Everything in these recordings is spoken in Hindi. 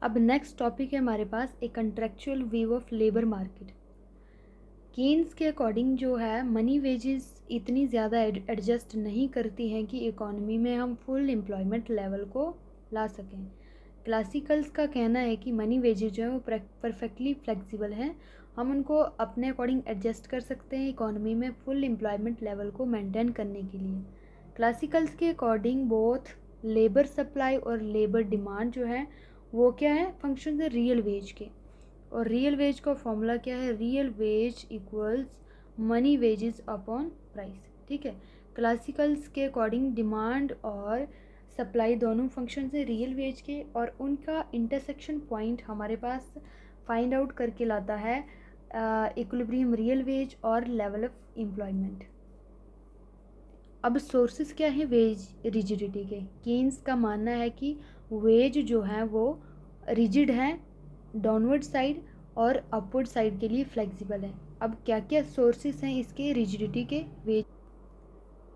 अब नेक्स्ट टॉपिक है हमारे पास a contractual view of labour market. Keynes के अकॉर्डिंग जो है मनी वेजेस इतनी ज़्यादा एडजस्ट नहीं करती हैं कि इकोनॉमी में हम फुल एम्प्लॉयमेंट लेवल को ला सकें। क्लासिकल्स का कहना है कि मनी वेजेस जो है वो परफेक्टली फ्लेक्सिबल हैं, हम उनको अपने अकॉर्डिंग एडजस्ट कर सकते हैं इकोनॉमी में फुल एम्प्लॉयमेंट लेवल को मेंटेन करने के लिए। क्लासिकल्स के अकॉर्डिंग बोथ लेबर सप्लाई और लेबर डिमांड जो है वो क्या है, फंक्शन है रियल वेज के। और रियल वेज का फॉर्मूला क्या है, real veg equals money wages upon price. ठीक है, क्लासिकल्स के अकॉर्डिंग डिमांड और सप्लाई दोनों फंक्शन है रियल वेज के, और उनका इंटरसेक्शन पॉइंट हमारे पास फाइंड आउट करके लाता है इक्विलिब्रियम रियल वेज और लेवल ऑफ एम्प्लॉयमेंट। अब सोर्सेस क्या है वेज रिजिडिटी के। केन्स का मानना है कि वेज जो है वो रिजिड है डाउनवर्ड साइड और अपवर्ड साइड के लिए फ्लेक्सिबल है। अब क्या क्या सोर्सेस हैं इसके रिजिडिटी के वेज।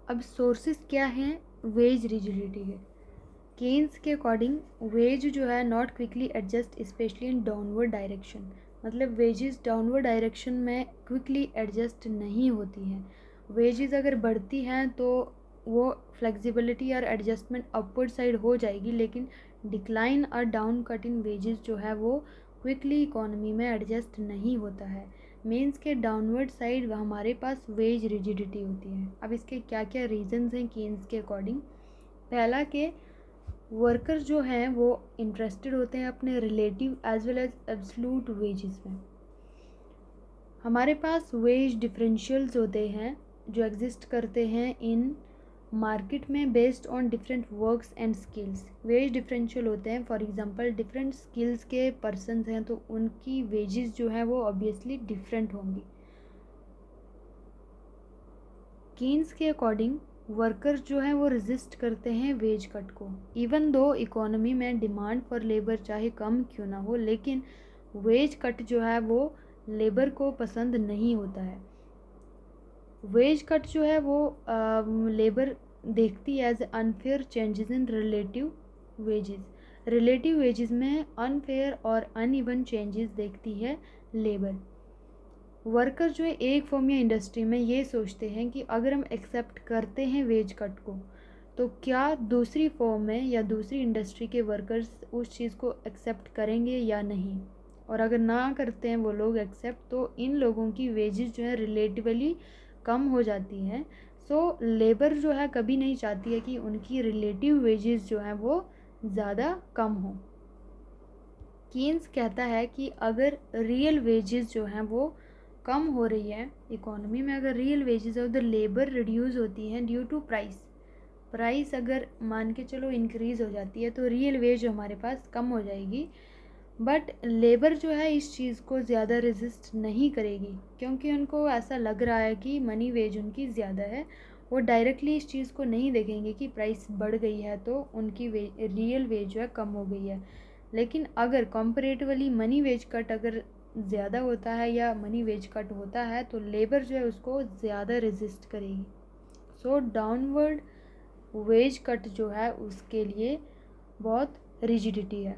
अब सोर्सेस क्या हैं वेज रिजिडिटी के। केन्स के अकॉर्डिंग वेज जो है not quickly adjust specially in downward direction, मतलब वेजेस डाउनवर्ड डायरेक्शन में क्विकली एडजस्ट नहीं होती हैं। वेजेस अगर बढ़ती हैं तो वो फ्लेक्सिबिलिटी और एडजस्टमेंट अपवर्ड साइड हो जाएगी, लेकिन डिक्लाइन और डाउन कट इन वेजेस जो है वो क्विकली इकोनॉमी में एडजस्ट नहीं होता है। मीन्स के डाउनवर्ड साइड हमारे पास वेज रिजिडिटी होती है। अब इसके क्या क्या रीजंस हैं केन्स के अकॉर्डिंग। पहला के वर्कर जो हैं वो इंटरेस्टेड होते हैं अपने relative as well as absolute wages में। हमारे पास वेज डिफरेंशियल्स होते हैं जो एग्जिस्ट करते हैं इन मार्केट में based on different works and skills. Wage differential होते हैं, फॉर एग्जांपल डिफरेंट स्किल्स के पर्सन्स हैं तो उनकी वेजेस जो है वो ऑब्वियसली डिफरेंट होंगी। कीन्स के अकॉर्डिंग वर्कर्स जो हैं वो रेजिस्ट करते हैं वेज कट को। इवन दो इकोनॉमी में डिमांड फॉर लेबर चाहे कम क्यों ना हो, लेकिन वेज कट जो है वो लेबर को पसंद नहीं होता है। वेज कट जो है वो लेबर देखती है as unfair changes in relative wages. Relative wages में अनफेयर और अनइवन चेंजेस देखती है लेबर। वर्कर जो है एक फॉर्म या इंडस्ट्री में ये सोचते हैं कि अगर हम एक्सेप्ट करते हैं वेज कट को तो क्या दूसरी फॉर्म में या दूसरी इंडस्ट्री के वर्कर्स उस चीज़ को एक्सेप्ट करेंगे या नहीं, और अगर ना करते हैं वो लोग एक्सेप्ट तो इन लोगों की वेजेस जो है रिलेटिवली कम हो जाती हैं। सो लेबर जो है कभी नहीं चाहती है कि उनकी रिलेटिव वेजेस जो हैं वो ज़्यादा कम हो। कीन्स कहता है कि अगर रियल वेजेस जो हैं वो कम हो रही है इकोनॉमी में, अगर real wages of the labour reduce होती हैं ड्यू टू प्राइस अगर मान के चलो इंक्रीज़ हो जाती है तो रियल वेज हमारे पास कम हो जाएगी। बट लेबर जो है इस चीज़ को ज़्यादा रेजिस्ट नहीं करेगी क्योंकि उनको ऐसा लग रहा है कि मनी वेज उनकी ज़्यादा है। वो डायरेक्टली इस चीज़ को नहीं देखेंगे कि प्राइस बढ़ गई है तो उनकी रियल वेज जो है कम हो गई है। लेकिन अगर कंपैरेटिवली मनी वेज कट अगर ज़्यादा होता है या मनी वेज कट होता है तो लेबर जो है उसको ज़्यादा रेजिस्ट करेगी। सो डाउनवर्ड वेज कट जो है उसके लिए बहुत रिजिडिटी है।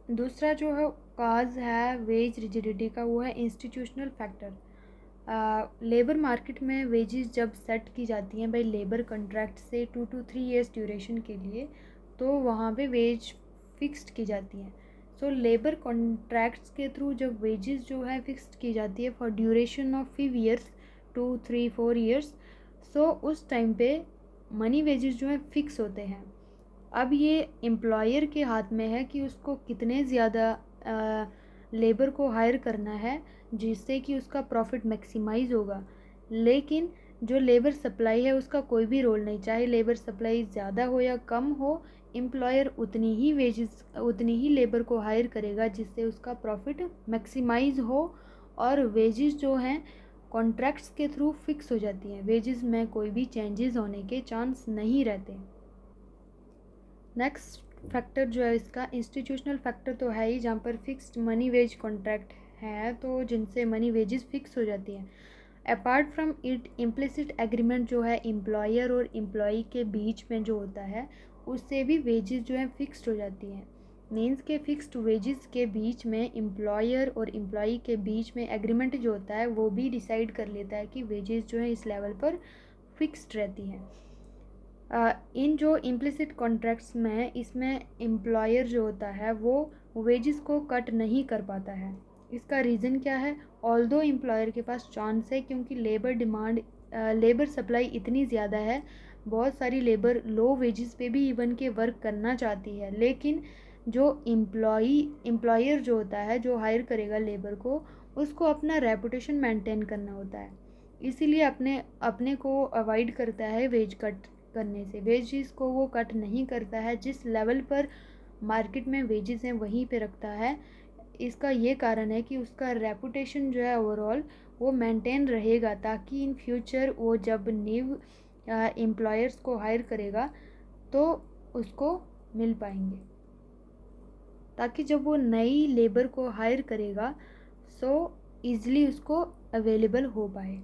दूसरा जो है काज है वेज रिजिडिटी का वो है इंस्टीट्यूशनल फैक्टर। लेबर मार्केट में वेजेस जब सेट की जाती हैं बाई लेबर कॉन्ट्रैक्ट से 2 to 3 ईयर्स ड्यूरेशन के लिए तो वहाँ पे वेज फिक्स्ड की जाती हैं। सो लेबर कॉन्ट्रैक्ट्स के थ्रू जब वेजेस जो है फिक्स्ड की जाती है for duration of 5 years 2 3 4 years, so उस टाइम पे मनी वेजेस जो है फिक्स होते हैं। अब ये एम्प्लॉयर के हाथ में है कि उसको कितने ज़्यादा लेबर को हायर करना है जिससे कि उसका प्रॉफिट मैक्सिमाइज़ होगा। लेकिन जो लेबर सप्लाई है उसका कोई भी रोल नहीं, चाहे लेबर सप्लाई ज़्यादा हो या कम हो, एम्प्लॉयर उतनी ही लेबर को हायर करेगा जिससे उसका प्रॉफिट मैक्सिमाइज़ हो। और वेजेस जो हैं कॉन्ट्रैक्ट्स के थ्रू फिक्स हो जाती हैं, वेजेस में कोई भी चेंजेस होने के चांस नहीं रहते। नेक्स्ट फैक्टर जो है इसका इंस्टीट्यूशनल फैक्टर तो है ही, जहाँ पर फिक्स्ड मनी वेज कॉन्ट्रैक्ट है तो जिनसे मनी वेजेस फिक्स हो जाती हैं। Apart from it implicit agreement जो है एम्प्लॉयर और एम्प्लॉई के बीच में जो होता है उससे भी वेजेस जो है फिक्स्ड हो जाती हैं। मीन्स के फिक्स्ड वेजेस के बीच में एम्प्लॉयर और एम्प्लॉई के बीच में एग्रीमेंट जो होता है वो भी डिसाइड कर लेता है कि वेजेस जो है इस लेवल पर फिक्स्ड रहती हैं। इन जो इम्प्लिसिट कॉन्ट्रैक्ट्स में इसमें एम्प्लॉयर जो होता है वो वेजेस को कट नहीं कर पाता है। इसका रीज़न क्या है? ऑल्दो एम्प्लॉयर के पास चांस है, क्योंकि लेबर सप्लाई इतनी ज़्यादा है, बहुत सारी लेबर लो वेजेस पे भी इवन के वर्क करना चाहती है, लेकिन जो एम्प्लॉयर जो होता है, जो हायर करेगा लेबर को, उसको अपना रेपुटेशन मेंटेन करना होता है, इसीलिए अपने अपने को अवॉइड करता है वेज कट करने से। वेजेस को वो कट नहीं करता है, जिस लेवल पर मार्केट में वेजेस हैं वहीं पे रखता है। इसका ये कारण है कि उसका रेपुटेशन जो है ओवरऑल वो मेंटेन रहेगा, ताकि इन फ्यूचर वो जब न्यू एम्प्लॉयर्स को हायर करेगा तो उसको मिल पाएंगे, ताकि जब वो नई लेबर को हायर करेगा सो ईज़िली उसको अवेलेबल हो पाए।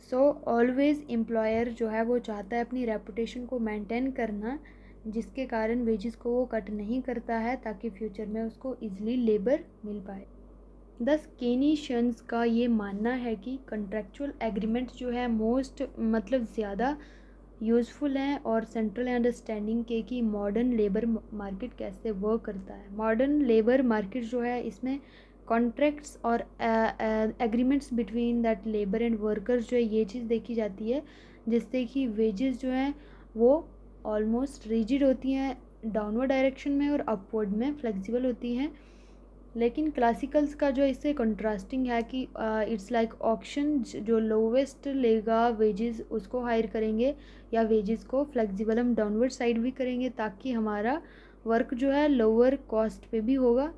सो ऑलवेज़ एम्प्लॉयर जो है वो चाहता है अपनी रेपुटेशन को मेंटेन करना, जिसके कारण वेजेस को वो कट नहीं करता है, ताकि फ्यूचर में उसको इजीली लेबर मिल पाए। दस केनीशियंस का ये मानना है कि कॉन्ट्रेक्चुअल एग्रीमेंट जो है मोस्ट ज़्यादा यूज़फुल हैं और सेंट्रल अंडरस्टैंडिंग के कि मॉडर्न लेबर मार्केट कैसे वर्क करता है। मॉडर्न लेबर मार्केट जो है इसमें कॉन्ट्रैक्ट्स और agreements between that labour and workers जो है ये चीज़ देखी जाती है, जिससे कि वेजेस जो हैं वो ऑलमोस्ट रिजिड होती हैं डाउनवर्ड डायरेक्शन में और अपवर्ड में फ्लेक्सिबल होती हैं। लेकिन क्लासिकल्स का जो इससे कंट्रास्टिंग है कि इट्स लाइक ऑक्शन, जो लोवेस्ट लेगा वेजेस उसको हायर करेंगे, या वेजेस को फ्लेक्सिबल हम डाउनवर्ड साइड भी करेंगे, ताकि हमारा वर्क जो है लोअर कॉस्ट पे भी होगा।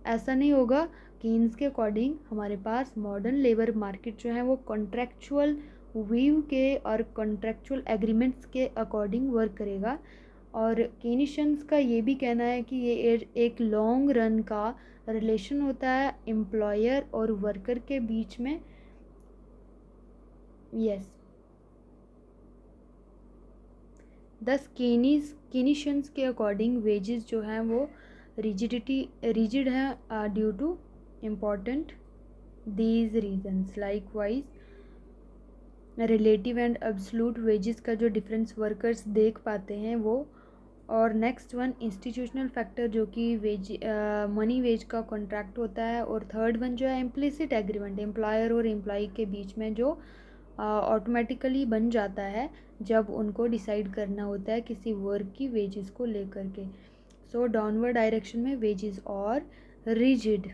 ऐसा नहीं होगा। कीन्स के अकॉर्डिंग हमारे पास मॉडर्न लेबर मार्केट जो है वो कॉन्ट्रैक्चुअल वीव के और कॉन्ट्रैक्चुअल एग्रीमेंट्स के अकॉर्डिंग वर्क करेगा। और केनिशंस का ये भी कहना है कि ये एक लॉन्ग रन का रिलेशन होता है एम्प्लॉयर और वर्कर के बीच में। यस, दस केनिशंस के अकॉर्डिंग वेजेस जो हैं वो रिजिड हैं due to important these reasons. Likewise relative and absolute wages का जो डिफरेंस वर्कर्स देख पाते हैं वो। और नेक्स्ट वन इंस्टीट्यूशनल फैक्टर, जो कि मनी वेज का कॉन्ट्रैक्ट होता है। और थर्ड वन जो है इम्प्लिसिट एग्रीमेंट, एम्प्लॉयर और एम्प्लॉई के बीच में जो ऑटोमेटिकली बन जाता है जब उनको डिसाइड करना होता है किसी वर्क की वेजेस को लेकर के। सो डाउनवर्ड डायरेक्शन में वेजेस और रिजिड